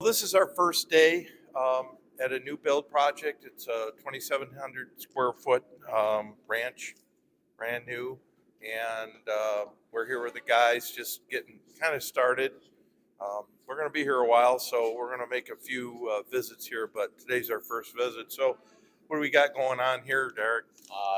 This is our first day at a new build project. It's a 2,700 square foot ranch, brand new, and we're here with the guys just getting kind of started. We're going to be here a while, so we're going to make a few visits here, but today's our first visit. So what do we got going on here, Derek?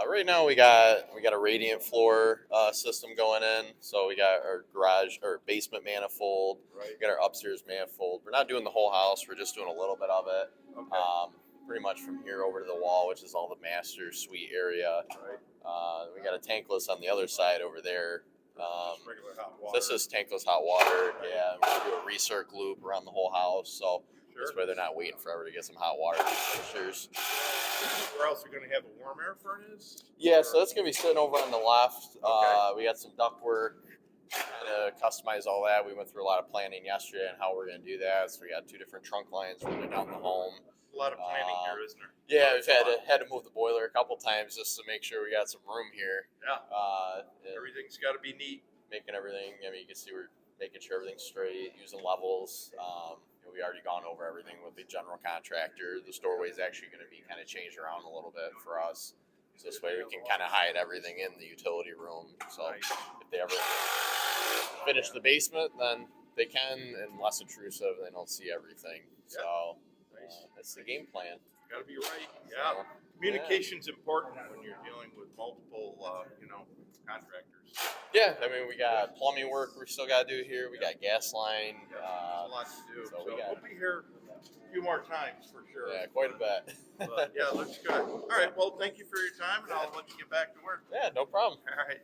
Right now we got a radiant floor system going in. So we got our garage or basement manifold. Right. We got our upstairs manifold. We're not doing the whole house. We're just doing a little bit of it. Okay. Pretty much from here over to the wall, which is all the master suite area. Right. We got a tankless on the other side over there. Just regular hot water. This is tankless hot water. Right. Yeah, we're gonna do a recirc loop around the whole house. So Sure. this way they're not waiting forever to get some hot water fixtures. Where else are we going to have a warm air furnace? Yeah, so that's gonna be sitting over on the left. Okay. We got some duct work, kind of customize all that. We went through a lot of planning yesterday on how we're gonna do that. So we got two different trunk lines running down the home. A lot of planning here, isn't there? Yeah, we've had to move the boiler a couple times just to make sure we got some room here. Yeah. And Everything's got to be neat. making everything. I mean, you can see we're making sure everything's straight, using levels. We already gone over everything with the general contractor. The doorway's actually going to be kind of changed around a little bit for us. So this way we can kind of hide everything in the utility room. So Nice. if they ever finish the basement, then they can, and less intrusive. They don't see everything. So Nice. that's the game plan. Got to be right. Yeah. Communication's important when you're dealing with multiple, contractors. Yeah, I mean, we got plumbing work we still got to do here. We got gas line. There's a lot to do. so So we got- we'll be here a few more times for sure. Yeah, quite a bit. But yeah, looks good. All right. Well, thank you for your time, and I'll let you get back to work. Yeah, no problem. All right.